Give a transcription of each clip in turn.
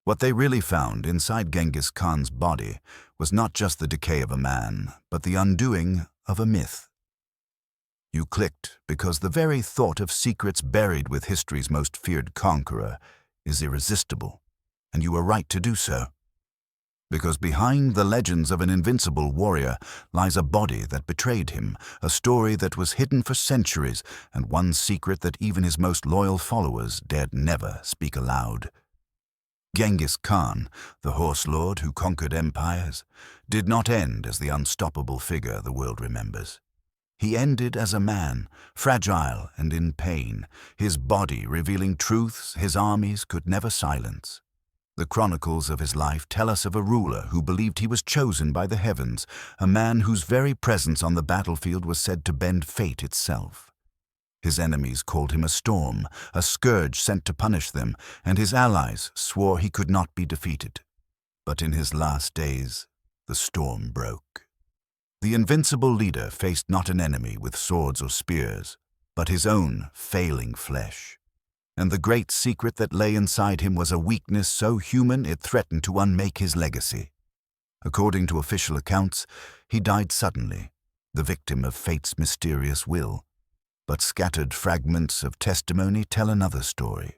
What they really found inside Genghis Khan's body was not just the decay of a man, but the undoing of a myth. You clicked because the very thought of secrets buried with history's most feared conqueror is irresistible, and you were right to do so. Because behind the legends of an invincible warrior lies a body that betrayed him, a story that was hidden for centuries, and one secret that even his most loyal followers dared never speak aloud. Genghis Khan, the horse lord who conquered empires, did not end as the unstoppable figure the world remembers. He ended as a man, fragile and in pain, his body revealing truths his armies could never silence. The chronicles of his life tell us of a ruler who believed he was chosen by the heavens, a man whose very presence on the battlefield was said to bend fate itself. His enemies called him a storm, a scourge sent to punish them, and his allies swore he could not be defeated. But in his last days, the storm broke. The invincible leader faced not an enemy with swords or spears, but his own failing flesh. And the great secret that lay inside him was a weakness so human it threatened to unmake his legacy. According to official accounts, he died suddenly, the victim of fate's mysterious will. But scattered fragments of testimony tell another story.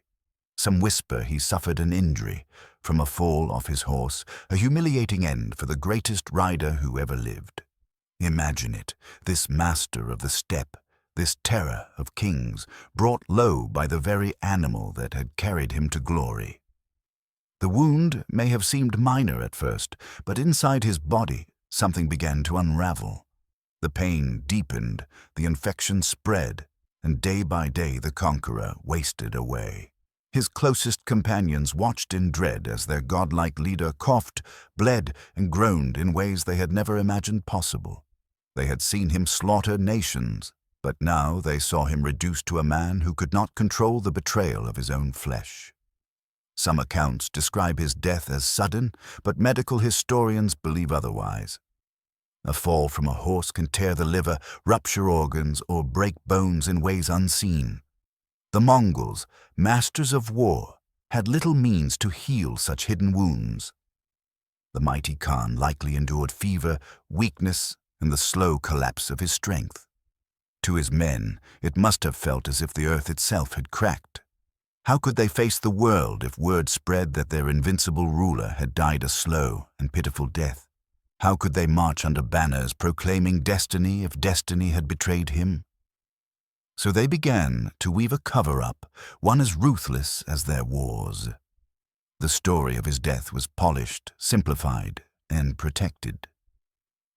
Some whisper he suffered an injury from a fall off his horse, a humiliating end for the greatest rider who ever lived. Imagine it, this master of the steppe, this terror of kings, brought low by the very animal that had carried him to glory. The wound may have seemed minor at first, but inside his body something began to unravel. The pain deepened, the infection spread, and day by day the conqueror wasted away. His closest companions watched in dread as their godlike leader coughed, bled, and groaned in ways they had never imagined possible. They had seen him slaughter nations, but now they saw him reduced to a man who could not control the betrayal of his own flesh. Some accounts describe his death as sudden, but medical historians believe otherwise. A fall from a horse can tear the liver, rupture organs, or break bones in ways unseen. The Mongols, masters of war, had little means to heal such hidden wounds. The mighty Khan likely endured fever, weakness, and the slow collapse of his strength. To his men, it must have felt as if the earth itself had cracked. How could they face the world if word spread that their invincible ruler had died a slow and pitiful death? How could they march under banners proclaiming destiny if destiny had betrayed him? So they began to weave a cover-up, one as ruthless as their wars. The story of his death was polished, simplified, and protected.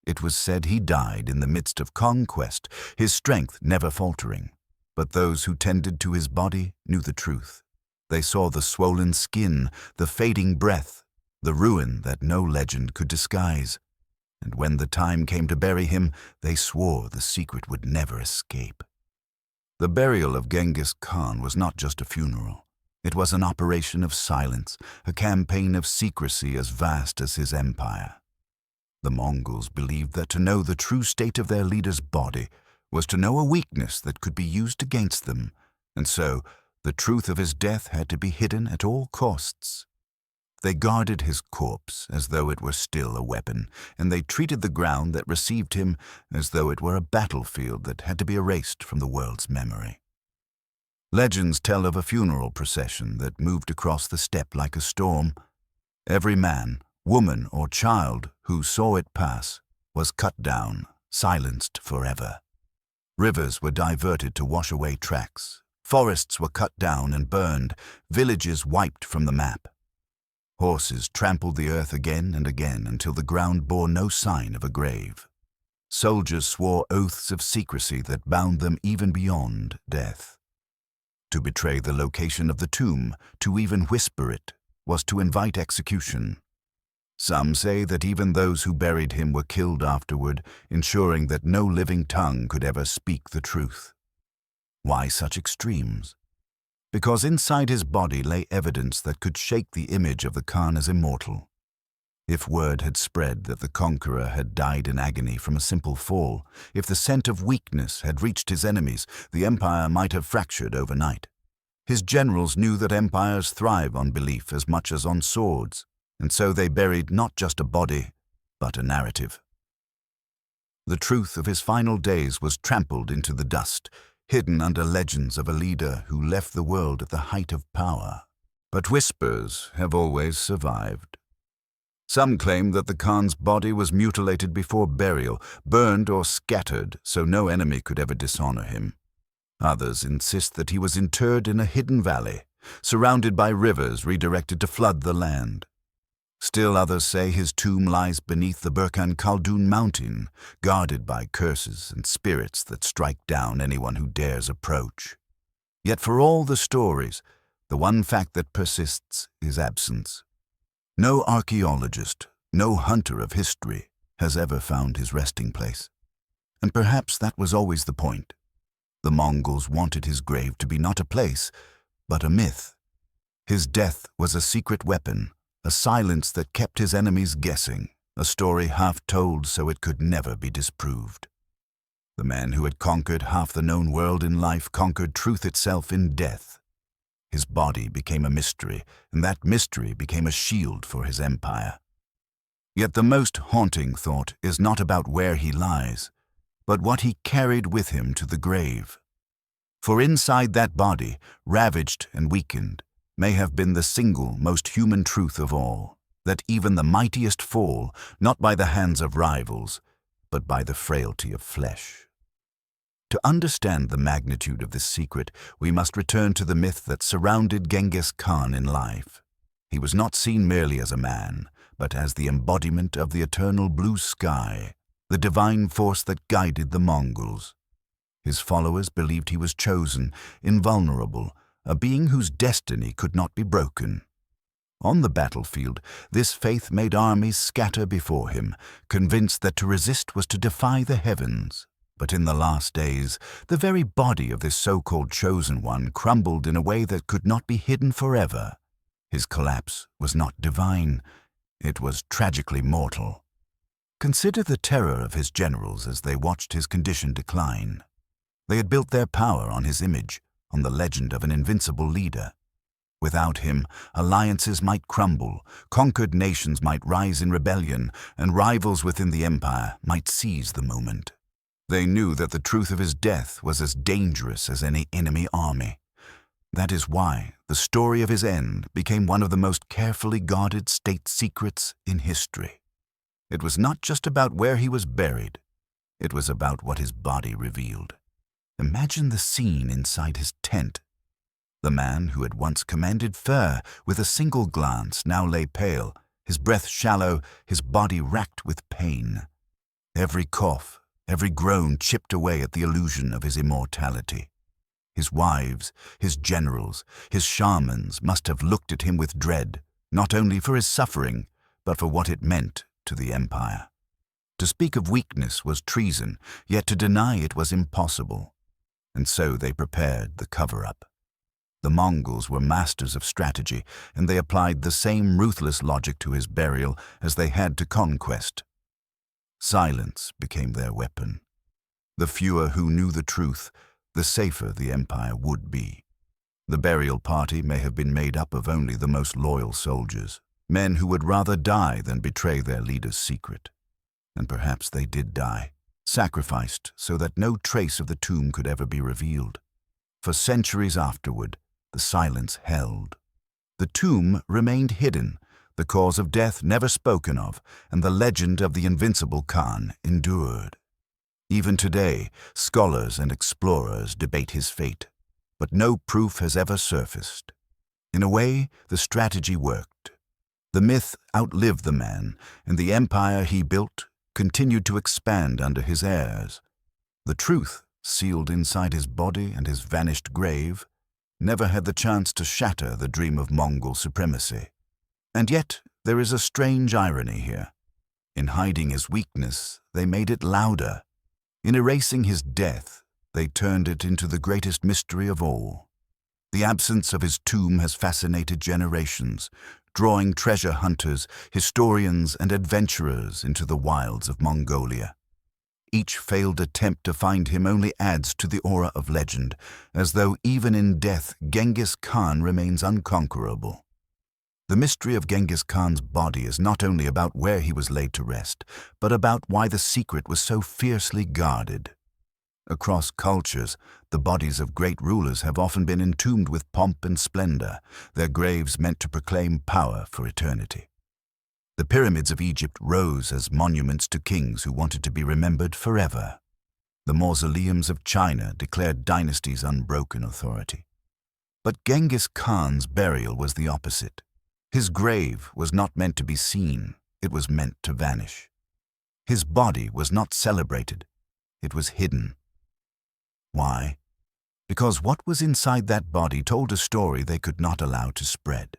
It was said he died in the midst of conquest, his strength never faltering. But those who tended to his body knew the truth. They saw the swollen skin, the fading breath, the ruin that no legend could disguise. And when the time came to bury him, they swore the secret would never escape. The burial of Genghis Khan was not just a funeral. It was an operation of silence, a campaign of secrecy as vast as his empire. The Mongols believed that to know the true state of their leader's body was to know a weakness that could be used against them, and so the truth of his death had to be hidden at all costs. They guarded his corpse as though it were still a weapon, and they treated the ground that received him as though it were a battlefield that had to be erased from the world's memory. Legends tell of a funeral procession that moved across the steppe like a storm. Every man, woman, or child who saw it pass was cut down, silenced forever. Rivers were diverted to wash away tracks. Forests were cut down and burned, villages wiped from the map. Horses trampled the earth again and again until the ground bore no sign of a grave. Soldiers swore oaths of secrecy that bound them even beyond death. To betray the location of the tomb, to even whisper it, was to invite execution. Some say that even those who buried him were killed afterward, ensuring that no living tongue could ever speak the truth. Why such extremes? Because inside his body lay evidence that could shake the image of the Khan as immortal. If word had spread that the conqueror had died in agony from a simple fall, if the scent of weakness had reached his enemies, the empire might have fractured overnight. His generals knew that empires thrive on belief as much as on swords, and so they buried not just a body, but a narrative. The truth of his final days was trampled into the dust, hidden under legends of a leader who left the world at the height of power. But whispers have always survived. Some claim that the Khan's body was mutilated before burial, burned or scattered so no enemy could ever dishonor him. Others insist that he was interred in a hidden valley, surrounded by rivers redirected to flood the land. Still others say his tomb lies beneath the Burkhan Khaldun mountain, guarded by curses and spirits that strike down anyone who dares approach. Yet for all the stories, the one fact that persists is absence. No archaeologist, no hunter of history has ever found his resting place. And perhaps that was always the point. The Mongols wanted his grave to be not a place, but a myth. His death was a secret weapon, a silence that kept his enemies guessing, a story half told so it could never be disproved. The man who had conquered half the known world in life conquered truth itself in death. His body became a mystery, and that mystery became a shield for his empire. Yet the most haunting thought is not about where he lies, but what he carried with him to the grave. For inside that body, ravaged and weakened, may have been the single most human truth of all, that even the mightiest fall, not by the hands of rivals, but by the frailty of flesh. To understand the magnitude of this secret, we must return to the myth that surrounded Genghis Khan in life. He was not seen merely as a man, but as the embodiment of the eternal blue sky, the divine force that guided the Mongols. His followers believed he was chosen, invulnerable, a being whose destiny could not be broken. On the battlefield, this faith made armies scatter before him, convinced that to resist was to defy the heavens. But in the last days, the very body of this so-called chosen one crumbled in a way that could not be hidden forever. His collapse was not divine, it was tragically mortal. Consider the terror of his generals as they watched his condition decline. They had built their power on his image, on the legend of an invincible leader. Without him, alliances might crumble, conquered nations might rise in rebellion, and rivals within the empire might seize the moment. They knew that the truth of his death was as dangerous as any enemy army. That is why the story of his end became one of the most carefully guarded state secrets in history. It was not just about where he was buried. It was about what his body revealed. Imagine the scene inside his tent. The man who had once commanded fire with a single glance now lay pale, his breath shallow, his body racked with pain. Every cough, every groan chipped away at the illusion of his immortality. His wives, his generals, his shamans must have looked at him with dread, not only for his suffering, but for what it meant to the empire. To speak of weakness was treason, yet to deny it was impossible. And so they prepared the cover-up. The Mongols were masters of strategy, and they applied the same ruthless logic to his burial as they had to conquest. Silence became their weapon. The fewer who knew the truth, the safer the empire would be. The burial party may have been made up of only the most loyal soldiers, men who would rather die than betray their leader's secret. And perhaps they did die, sacrificed so that no trace of the tomb could ever be revealed. For centuries afterward, the silence held. The tomb remained hidden, the cause of death never spoken of, and the legend of the invincible Khan endured. Even today, scholars and explorers debate his fate, but no proof has ever surfaced. In a way, the strategy worked. The myth outlived the man, and the empire he built continued to expand under his heirs. The truth, sealed inside his body and his vanished grave, never had the chance to shatter the dream of Mongol supremacy. And yet, there is a strange irony here. In hiding his weakness, they made it louder. In erasing his death, they turned it into the greatest mystery of all. The absence of his tomb has fascinated generations, drawing treasure hunters, historians, and adventurers into the wilds of Mongolia. Each failed attempt to find him only adds to the aura of legend, as though even in death Genghis Khan remains unconquerable. The mystery of Genghis Khan's body is not only about where he was laid to rest, but about why the secret was so fiercely guarded. Across cultures, the bodies of great rulers have often been entombed with pomp and splendor, their graves meant to proclaim power for eternity. The pyramids of Egypt rose as monuments to kings who wanted to be remembered forever. The mausoleums of China declared dynasties' unbroken authority. But Genghis Khan's burial was the opposite. His grave was not meant to be seen, it was meant to vanish. His body was not celebrated, it was hidden. Why? Because what was inside that body told a story they could not allow to spread.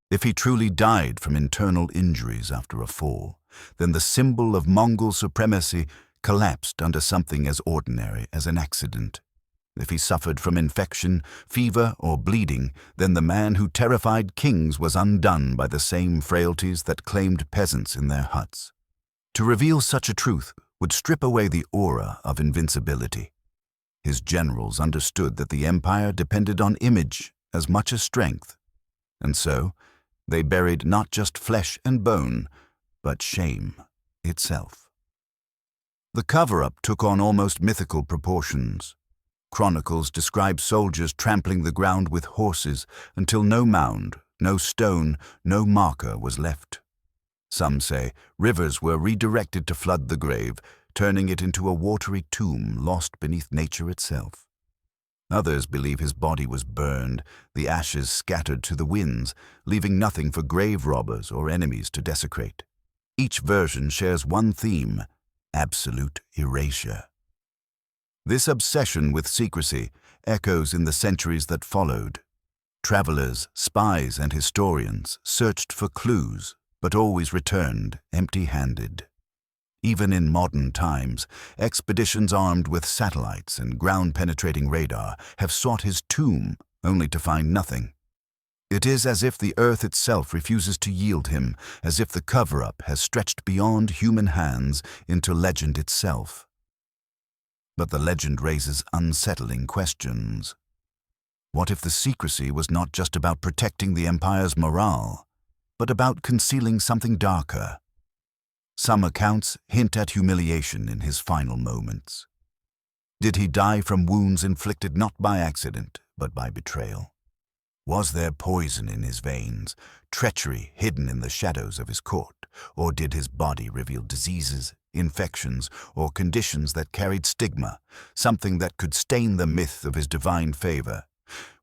If he truly died from internal injuries after a fall, then the symbol of Mongol supremacy collapsed under something as ordinary as an accident. If he suffered from infection, fever, or bleeding, then the man who terrified kings was undone by the same frailties that claimed peasants in their huts. To reveal such a truth would strip away the aura of invincibility. His generals understood that the empire depended on image as much as strength, and so they buried not just flesh and bone, but shame itself. The cover-up took on almost mythical proportions. Chronicles describe soldiers trampling the ground with horses until no mound, no stone, no marker was left. Some say rivers were redirected to flood the grave, turning it into a watery tomb lost beneath nature itself. Others believe his body was burned, the ashes scattered to the winds, leaving nothing for grave robbers or enemies to desecrate. Each version shares one theme: absolute erasure. This obsession with secrecy echoes in the centuries that followed. Travelers, spies, and historians searched for clues, but always returned empty-handed. Even in modern times, expeditions armed with satellites and ground-penetrating radar have sought his tomb only to find nothing. It is as if the earth itself refuses to yield him, as if the cover-up has stretched beyond human hands into legend itself. But the legend raises unsettling questions. What if the secrecy was not just about protecting the empire's morale, but about concealing something darker? Some accounts hint at humiliation in his final moments. Did he die from wounds inflicted not by accident, but by betrayal? Was there poison in his veins, treachery hidden in the shadows of his court, or did his body reveal diseases, infections, or conditions that carried stigma, something that could stain the myth of his divine favor?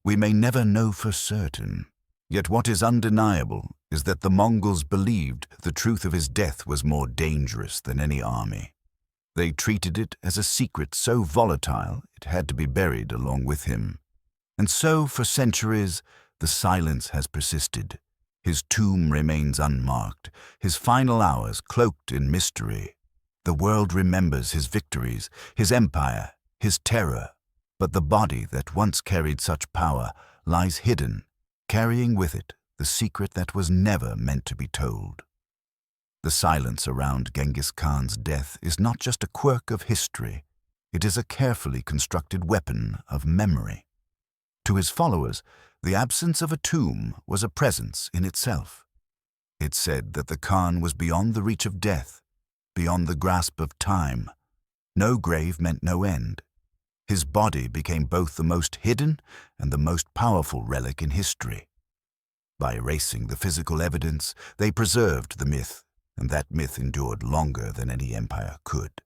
We may never know for certain. Yet what is undeniable is that the Mongols believed the truth of his death was more dangerous than any army. They treated it as a secret so volatile it had to be buried along with him. And so, for centuries, the silence has persisted. His tomb remains unmarked, his final hours cloaked in mystery. The world remembers his victories, his empire, his terror, but the body that once carried such power lies hidden, carrying with it the secret that was never meant to be told. The silence around Genghis Khan's death is not just a quirk of history, it is a carefully constructed weapon of memory. To his followers, the absence of a tomb was a presence in itself. It said that the Khan was beyond the reach of death, beyond the grasp of time. No grave meant no end. His body became both the most hidden and the most powerful relic in history. By erasing the physical evidence, they preserved the myth, and that myth endured longer than any empire could.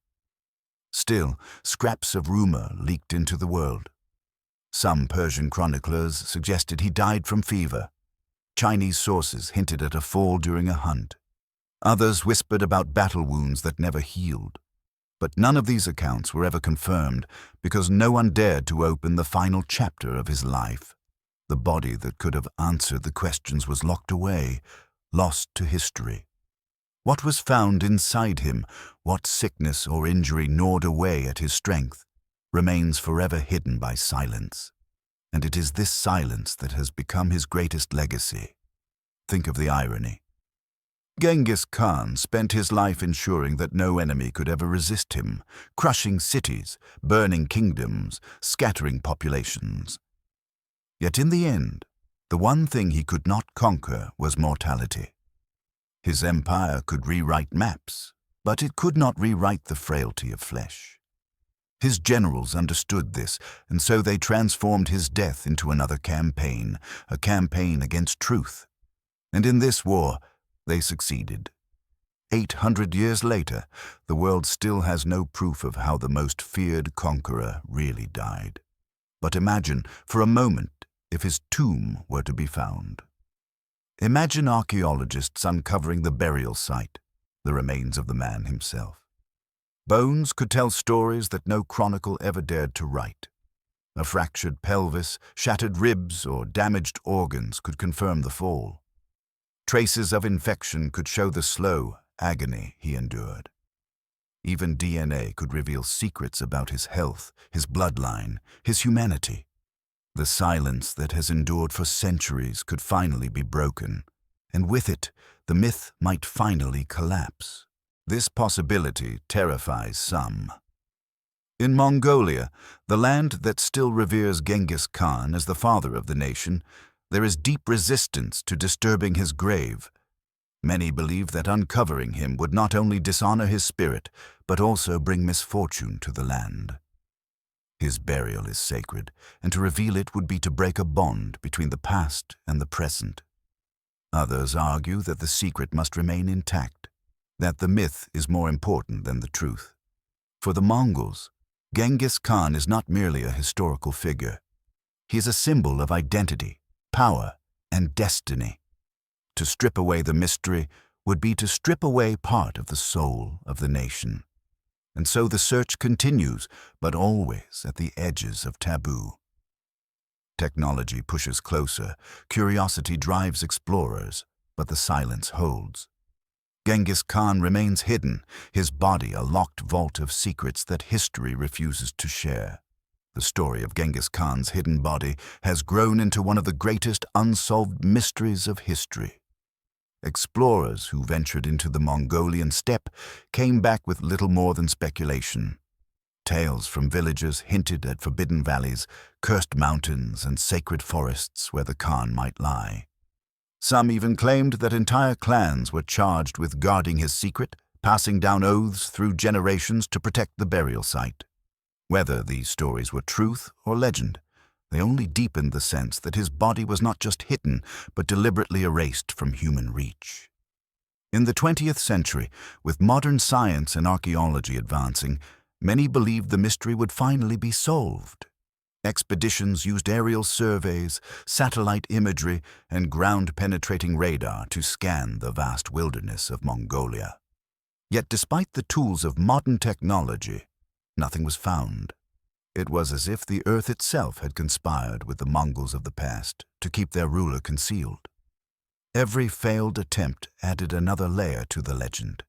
Still, scraps of rumor leaked into the world. Some Persian chroniclers suggested he died from fever. Chinese sources hinted at a fall during a hunt. Others whispered about battle wounds that never healed. But none of these accounts were ever confirmed because no one dared to open the final chapter of his life. The body that could have answered the questions was locked away, lost to history. What was found inside him, what sickness or injury gnawed away at his strength, remains forever hidden by silence. And it is this silence that has become his greatest legacy. Think of the irony. Genghis Khan spent his life ensuring that no enemy could ever resist him, crushing cities, burning kingdoms, scattering populations. Yet in the end, the one thing he could not conquer was mortality. His empire could rewrite maps, but it could not rewrite the frailty of flesh. His generals understood this, and so they transformed his death into another campaign, a campaign against truth. And in this war, they succeeded. 800 years later, the world still has no proof of how the most feared conqueror really died. But imagine, for a moment, if his tomb were to be found. Imagine archaeologists uncovering the burial site, the remains of the man himself. Bones could tell stories that no chronicle ever dared to write. A fractured pelvis, shattered ribs, or damaged organs could confirm the fall. Traces of infection could show the slow agony he endured. Even DNA could reveal secrets about his health, his bloodline, his humanity. The silence that has endured for centuries could finally be broken, and with it, the myth might finally collapse. This possibility terrifies some. In Mongolia, the land that still reveres Genghis Khan as the father of the nation, there is deep resistance to disturbing his grave. Many believe that uncovering him would not only dishonor his spirit, but also bring misfortune to the land. His burial is sacred, and to reveal it would be to break a bond between the past and the present. Others argue that the secret must remain intact, that the myth is more important than the truth. For the Mongols, Genghis Khan is not merely a historical figure. He is a symbol of identity, power, and destiny. To strip away the mystery would be to strip away part of the soul of the nation. And so the search continues, but always at the edges of taboo. Technology pushes closer, curiosity drives explorers, but the silence holds. Genghis Khan remains hidden, his body a locked vault of secrets that history refuses to share. The story of Genghis Khan's hidden body has grown into one of the greatest unsolved mysteries of history. Explorers who ventured into the Mongolian steppe came back with little more than speculation. Tales from villagers hinted at forbidden valleys, cursed mountains, and sacred forests where the Khan might lie. Some even claimed that entire clans were charged with guarding his secret, passing down oaths through generations to protect the burial site. Whether these stories were truth or legend, they only deepened the sense that his body was not just hidden, but deliberately erased from human reach. In the 20th century, with modern science and archaeology advancing, many believed the mystery would finally be solved. Expeditions used aerial surveys, satellite imagery, and ground-penetrating radar to scan the vast wilderness of Mongolia. Yet despite the tools of modern technology, nothing was found. It was as if the earth itself had conspired with the Mongols of the past to keep their ruler concealed. Every failed attempt added another layer to the legend.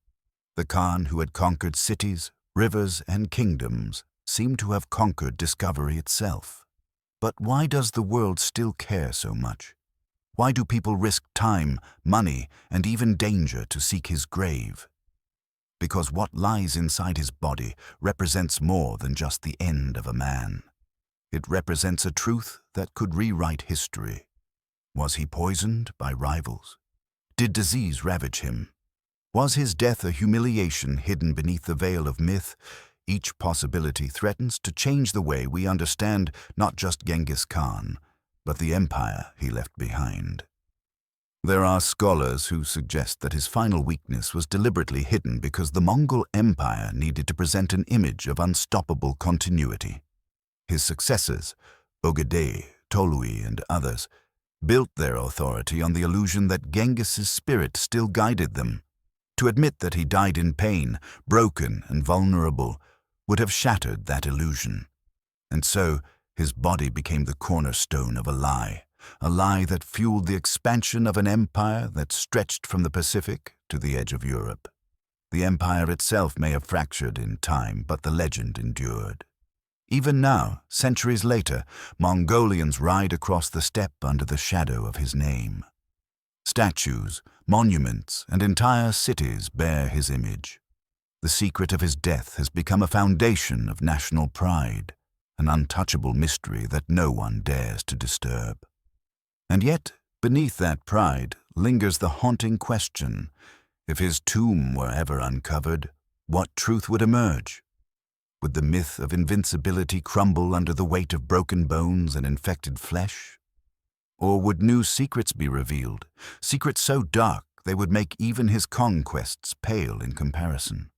The Khan who had conquered cities, rivers, and kingdoms seemed to have conquered discovery itself. But why does the world still care so much? Why do people risk time, money, and even danger to seek his grave? Because what lies inside his body represents more than just the end of a man. It represents a truth that could rewrite history. Was he poisoned by rivals? Did disease ravage him? Was his death a humiliation hidden beneath the veil of myth? Each possibility threatens to change the way we understand not just Genghis Khan, but the empire he left behind. There are scholars who suggest that his final weakness was deliberately hidden because the Mongol Empire needed to present an image of unstoppable continuity. His successors, Ogedei, Tolui, and others, built their authority on the illusion that Genghis's spirit still guided them. To admit that he died in pain, broken and vulnerable, would have shattered that illusion. And so, his body became the cornerstone of a lie that fueled the expansion of an empire that stretched from the Pacific to the edge of Europe. The empire itself may have fractured in time, but the legend endured. Even now, centuries later, Mongolians ride across the steppe under the shadow of his name. Statues, monuments, and entire cities bear his image. The secret of his death has become a foundation of national pride, an untouchable mystery that no one dares to disturb. And yet, beneath that pride lingers the haunting question: if his tomb were ever uncovered, what truth would emerge? Would the myth of invincibility crumble under the weight of broken bones and infected flesh? Or would new secrets be revealed, secrets so dark they would make even his conquests pale in comparison?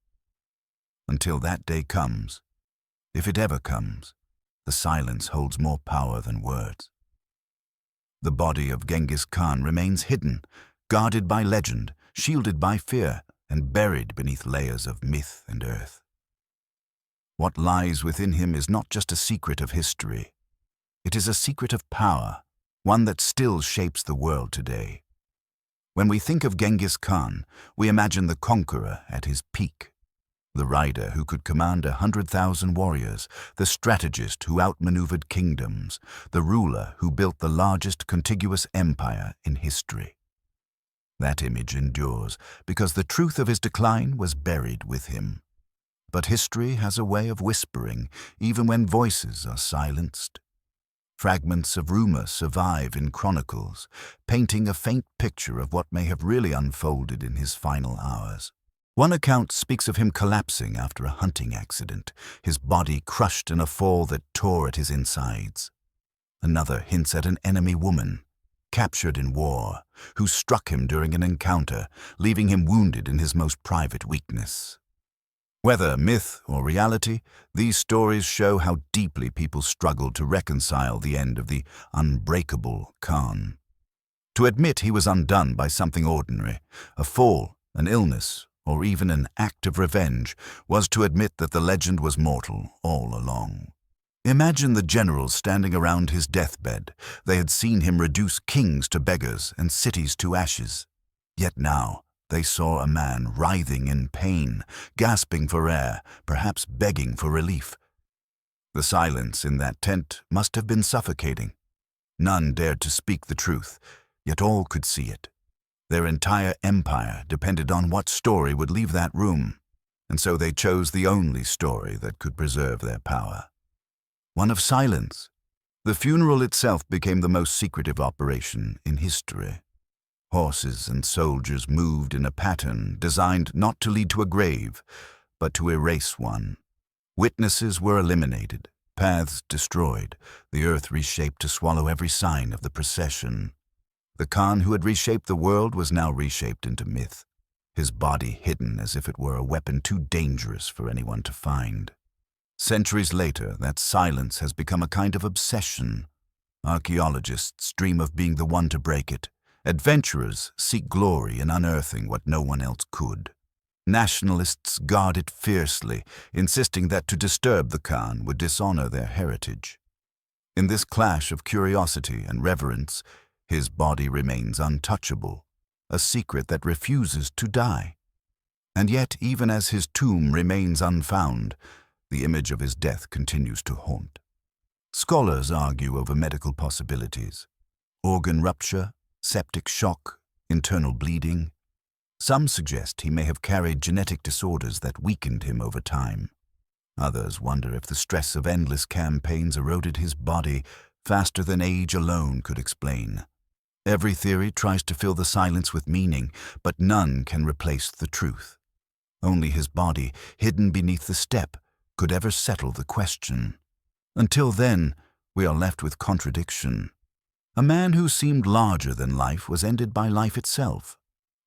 Until that day comes, if it ever comes, the silence holds more power than words. The body of Genghis Khan remains hidden, guarded by legend, shielded by fear, and buried beneath layers of myth and earth. What lies within him is not just a secret of history. It is a secret of power, one that still shapes the world today. When we think of Genghis Khan, we imagine the conqueror at his peak, the rider who could command 100,000 warriors, the strategist who outmaneuvered kingdoms, the ruler who built the largest contiguous empire in history. That image endures because the truth of his decline was buried with him. But history has a way of whispering, even when voices are silenced. Fragments of rumor survive in chronicles, painting a faint picture of what may have really unfolded in his final hours. One account speaks of him collapsing after a hunting accident, his body crushed in a fall that tore at his insides. Another hints at an enemy woman, captured in war, who struck him during an encounter, leaving him wounded in his most private weakness. Whether myth or reality, these stories show how deeply people struggled to reconcile the end of the unbreakable Khan. To admit he was undone by something ordinary, a fall, an illness, or even an act of revenge, was to admit that the legend was mortal all along. Imagine the generals standing around his deathbed. They had seen him reduce kings to beggars and cities to ashes. Yet now, they saw a man writhing in pain, gasping for air, perhaps begging for relief. The silence in that tent must have been suffocating. None dared to speak the truth, yet all could see it. Their entire empire depended on what story would leave that room, and so they chose the only story that could preserve their power. One of silence. The funeral itself became the most secretive operation in history. Horses and soldiers moved in a pattern designed not to lead to a grave, but to erase one. Witnesses were eliminated, paths destroyed, the earth reshaped to swallow every sign of the procession. The Khan who had reshaped the world was now reshaped into myth, his body hidden as if it were a weapon too dangerous for anyone to find. Centuries later, that silence has become a kind of obsession. Archaeologists dream of being the one to break it. Adventurers seek glory in unearthing what no one else could. Nationalists guard it fiercely, insisting that to disturb the Khan would dishonor their heritage. In this clash of curiosity and reverence, his body remains untouchable, a secret that refuses to die. And yet, even as his tomb remains unfound, the image of his death continues to haunt. Scholars argue over medical possibilities: organ rupture, septic shock, internal bleeding. Some suggest he may have carried genetic disorders that weakened him over time. Others wonder if the stress of endless campaigns eroded his body faster than age alone could explain. Every theory tries to fill the silence with meaning, but none can replace the truth. Only his body, hidden beneath the steppe, could ever settle the question. Until then, we are left with contradiction. A man who seemed larger than life was ended by life itself.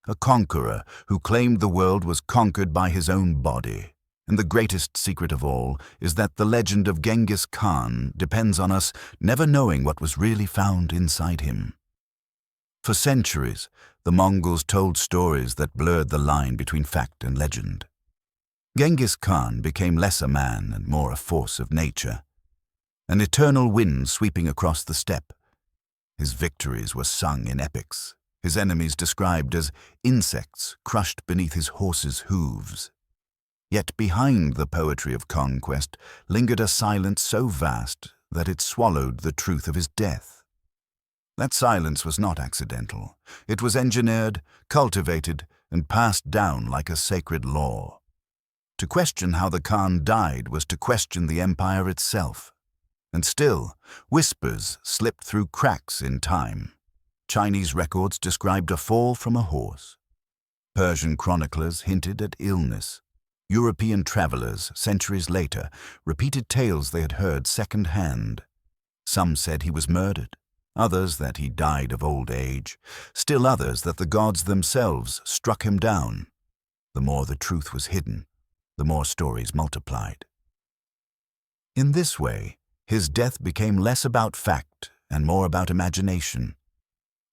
A conqueror who claimed the world was conquered by his own body. And the greatest secret of all is that the legend of Genghis Khan depends on us never knowing what was really found inside him. For centuries, the Mongols told stories that blurred the line between fact and legend. Genghis Khan became less a man and more a force of nature, an eternal wind sweeping across the steppe. His victories were sung in epics, his enemies described as insects crushed beneath his horse's hooves. Yet behind the poetry of conquest lingered a silence so vast that it swallowed the truth of his death. That silence was not accidental. It was engineered, cultivated, and passed down like a sacred law. To question how the Khan died was to question the empire itself. And still, whispers slipped through cracks in time. Chinese records described a fall from a horse. Persian chroniclers hinted at illness. European travelers, centuries later, repeated tales they had heard second-hand. Some said he was murdered, others that he died of old age, still others that the gods themselves struck him down. The more the truth was hidden, the more stories multiplied. In this way, his death became less about fact and more about imagination.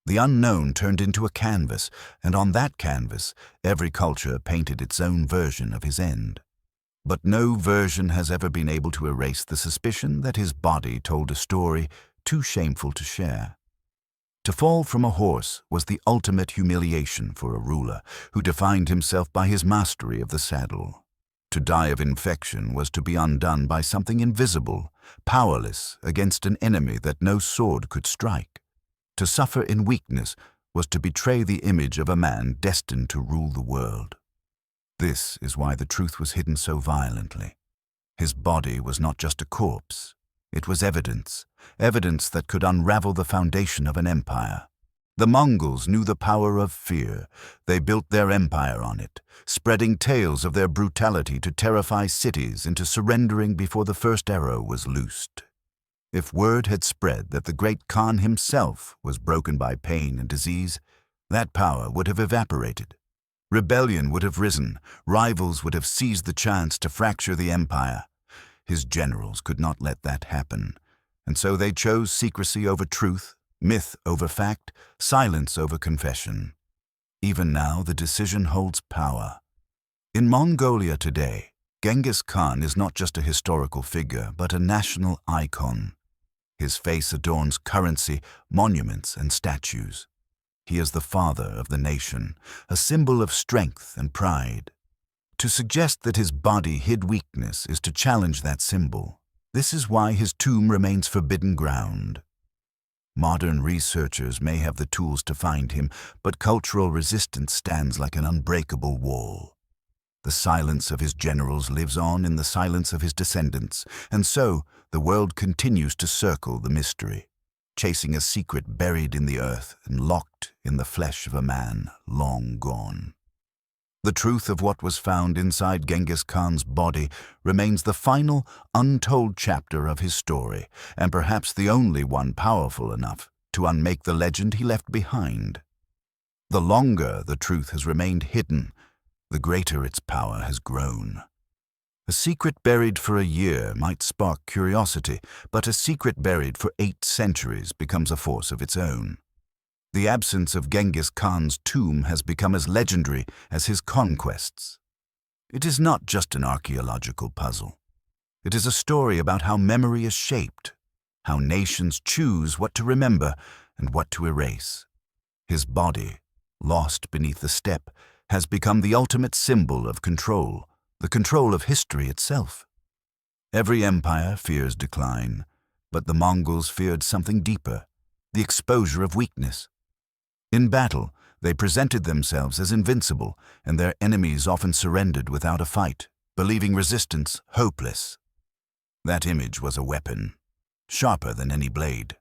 The unknown turned into a canvas, and on that canvas, every culture painted its own version of his end. But no version has ever been able to erase the suspicion that his body told a story too shameful to share. To fall from a horse was the ultimate humiliation for a ruler who defined himself by his mastery of the saddle. To die of infection was to be undone by something invisible, powerless against an enemy that no sword could strike. To suffer in weakness was to betray the image of a man destined to rule the world. This is why the truth was hidden so violently. His body was not just a corpse. It was evidence that could unravel the foundation of an empire. The Mongols knew the power of fear. They built their empire on it, spreading tales of their brutality to terrify cities into surrendering before the first arrow was loosed. If word had spread that the great Khan himself was broken by pain and disease, that power would have evaporated. Rebellion would have risen, rivals would have seized the chance to fracture the empire. His generals could not let that happen, and so they chose secrecy over truth, myth over fact, silence over confession. Even now, the decision holds power. In Mongolia today, Genghis Khan is not just a historical figure, but a national icon. His face adorns currency, monuments, and statues. He is the father of the nation, a symbol of strength and pride. To suggest that his body hid weakness is to challenge that symbol. This is why his tomb remains forbidden ground. Modern researchers may have the tools to find him, but cultural resistance stands like an unbreakable wall. The silence of his generals lives on in the silence of his descendants, and so the world continues to circle the mystery, chasing a secret buried in the earth and locked in the flesh of a man long gone. The truth of what was found inside Genghis Khan's body remains the final, untold chapter of his story, and perhaps the only one powerful enough to unmake the legend he left behind. The longer the truth has remained hidden, the greater its power has grown. A secret buried for a year might spark curiosity, but a secret buried for 8 centuries becomes a force of its own. The absence of Genghis Khan's tomb has become as legendary as his conquests. It is not just an archaeological puzzle. It is a story about how memory is shaped, how nations choose what to remember and what to erase. His body, lost beneath the steppe, has become the ultimate symbol of control, the control of history itself. Every empire fears decline, but the Mongols feared something deeper, the exposure of weakness. In battle, they presented themselves as invincible, and their enemies often surrendered without a fight, believing resistance hopeless. That image was a weapon, sharper than any blade.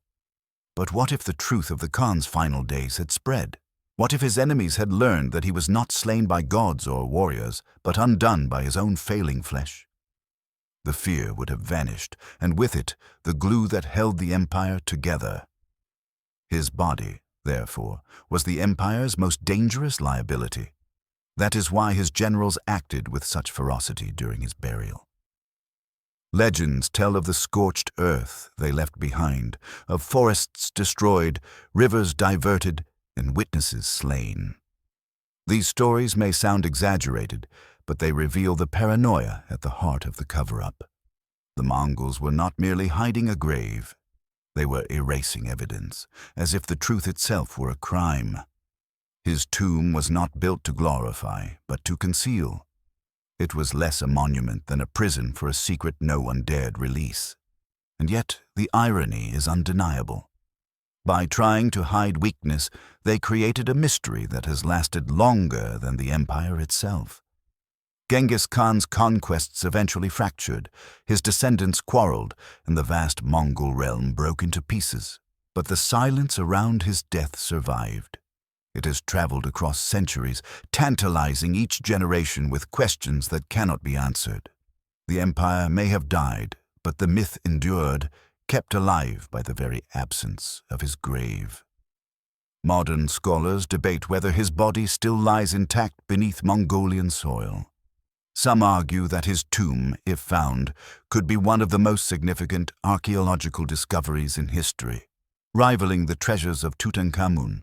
But what if the truth of the Khan's final days had spread? What if his enemies had learned that he was not slain by gods or warriors, but undone by his own failing flesh? The fear would have vanished, and with it, the glue that held the empire together. His body, therefore, was the empire's most dangerous liability. That is why his generals acted with such ferocity during his burial. Legends tell of the scorched earth they left behind, of forests destroyed, rivers diverted, and witnesses slain. These stories may sound exaggerated, but they reveal the paranoia at the heart of the cover-up. The Mongols were not merely hiding a grave. They were erasing evidence, as if the truth itself were a crime. His tomb was not built to glorify, but to conceal. It was less a monument than a prison for a secret no one dared release. And yet, the irony is undeniable. By trying to hide weakness, they created a mystery that has lasted longer than the empire itself. Genghis Khan's conquests eventually fractured, his descendants quarreled, and the vast Mongol realm broke into pieces. But the silence around his death survived. It has traveled across centuries, tantalizing each generation with questions that cannot be answered. The empire may have died, but the myth endured, kept alive by the very absence of his grave. Modern scholars debate whether his body still lies intact beneath Mongolian soil. Some argue that his tomb, if found, could be one of the most significant archaeological discoveries in history, rivaling the treasures of Tutankhamun.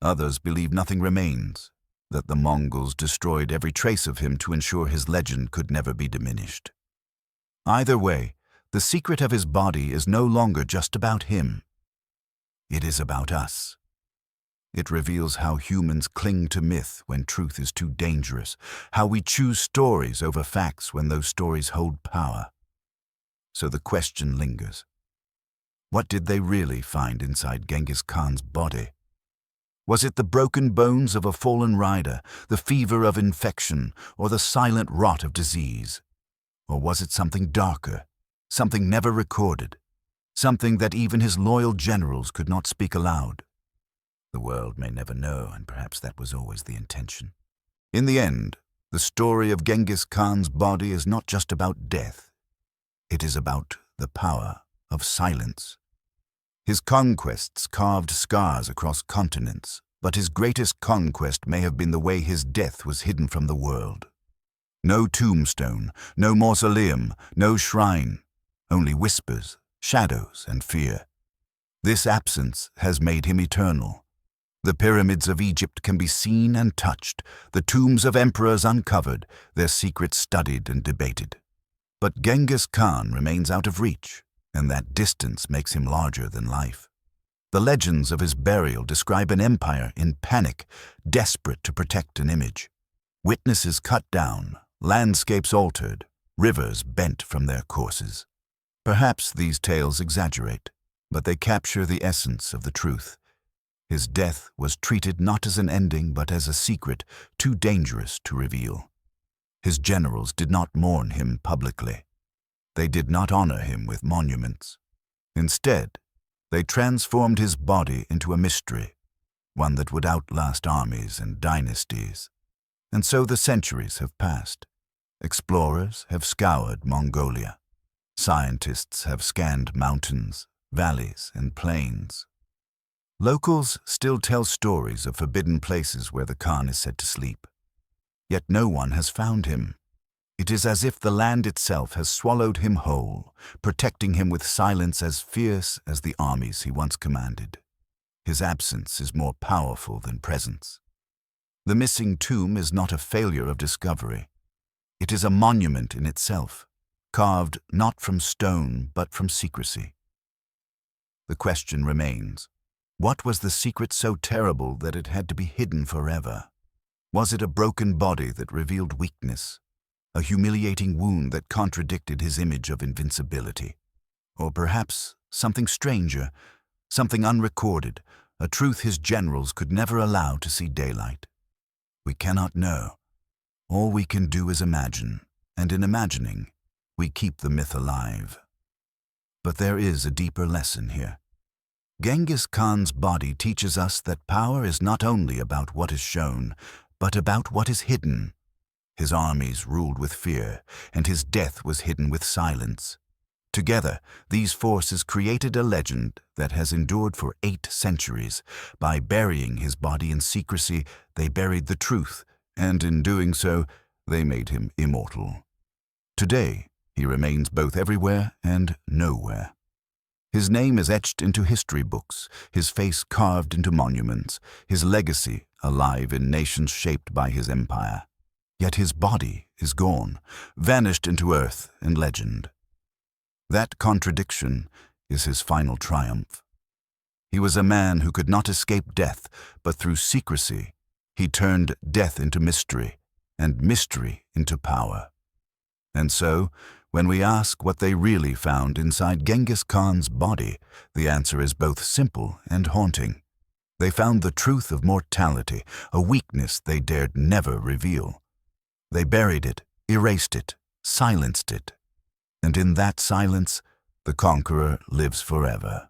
Others believe nothing remains, that the Mongols destroyed every trace of him to ensure his legend could never be diminished. Either way, the secret of his body is no longer just about him. It is about us. It reveals how humans cling to myth when truth is too dangerous, how we choose stories over facts when those stories hold power. So the question lingers. What did they really find inside Genghis Khan's body? Was it the broken bones of a fallen rider, the fever of infection, or the silent rot of disease? Or was it something darker, something never recorded, something that even his loyal generals could not speak aloud? The world may never know, and perhaps that was always the intention. In the end, the story of Genghis Khan's body is not just about death. It is about the power of silence. His conquests carved scars across continents, but his greatest conquest may have been the way his death was hidden from the world. No tombstone, no mausoleum, no shrine, only whispers, shadows, and fear. This absence has made him eternal. The pyramids of Egypt can be seen and touched, the tombs of emperors uncovered, their secrets studied and debated. But Genghis Khan remains out of reach, and that distance makes him larger than life. The legends of his burial describe an empire in panic, desperate to protect an image. Witnesses cut down, landscapes altered, rivers bent from their courses. Perhaps these tales exaggerate, but they capture the essence of the truth. His death was treated not as an ending but as a secret too dangerous to reveal. His generals did not mourn him publicly. They did not honor him with monuments. Instead, they transformed his body into a mystery, one that would outlast armies and dynasties. And so the centuries have passed. Explorers have scoured Mongolia. Scientists have scanned mountains, valleys, and plains. Locals still tell stories of forbidden places where the Khan is said to sleep. Yet no one has found him. It is as if the land itself has swallowed him whole, protecting him with silence as fierce as the armies he once commanded. His absence is more powerful than presence. The missing tomb is not a failure of discovery. It is a monument in itself, carved not from stone but from secrecy. The question remains, what was the secret so terrible that it had to be hidden forever? Was it a broken body that revealed weakness? A humiliating wound that contradicted his image of invincibility? Or perhaps something stranger, something unrecorded, a truth his generals could never allow to see daylight? We cannot know. All we can do is imagine, and in imagining, we keep the myth alive. But there is a deeper lesson here. Genghis Khan's body teaches us that power is not only about what is shown, but about what is hidden. His armies ruled with fear, and his death was hidden with silence. Together, these forces created a legend that has endured for 8 centuries. By burying his body in secrecy, they buried the truth, and in doing so, they made him immortal. Today, he remains both everywhere and nowhere. His name is etched into history books, his face carved into monuments, his legacy alive in nations shaped by his empire. Yet his body is gone, vanished into earth and legend. That contradiction is his final triumph. He was a man who could not escape death, but through secrecy, he turned death into mystery, and mystery into power. And so, When we ask what they really found inside Genghis Khan's body, the answer is both simple and haunting. They found the truth of mortality, a weakness they dared never reveal. They buried it, erased it, silenced it. And in that silence, the conqueror lives forever.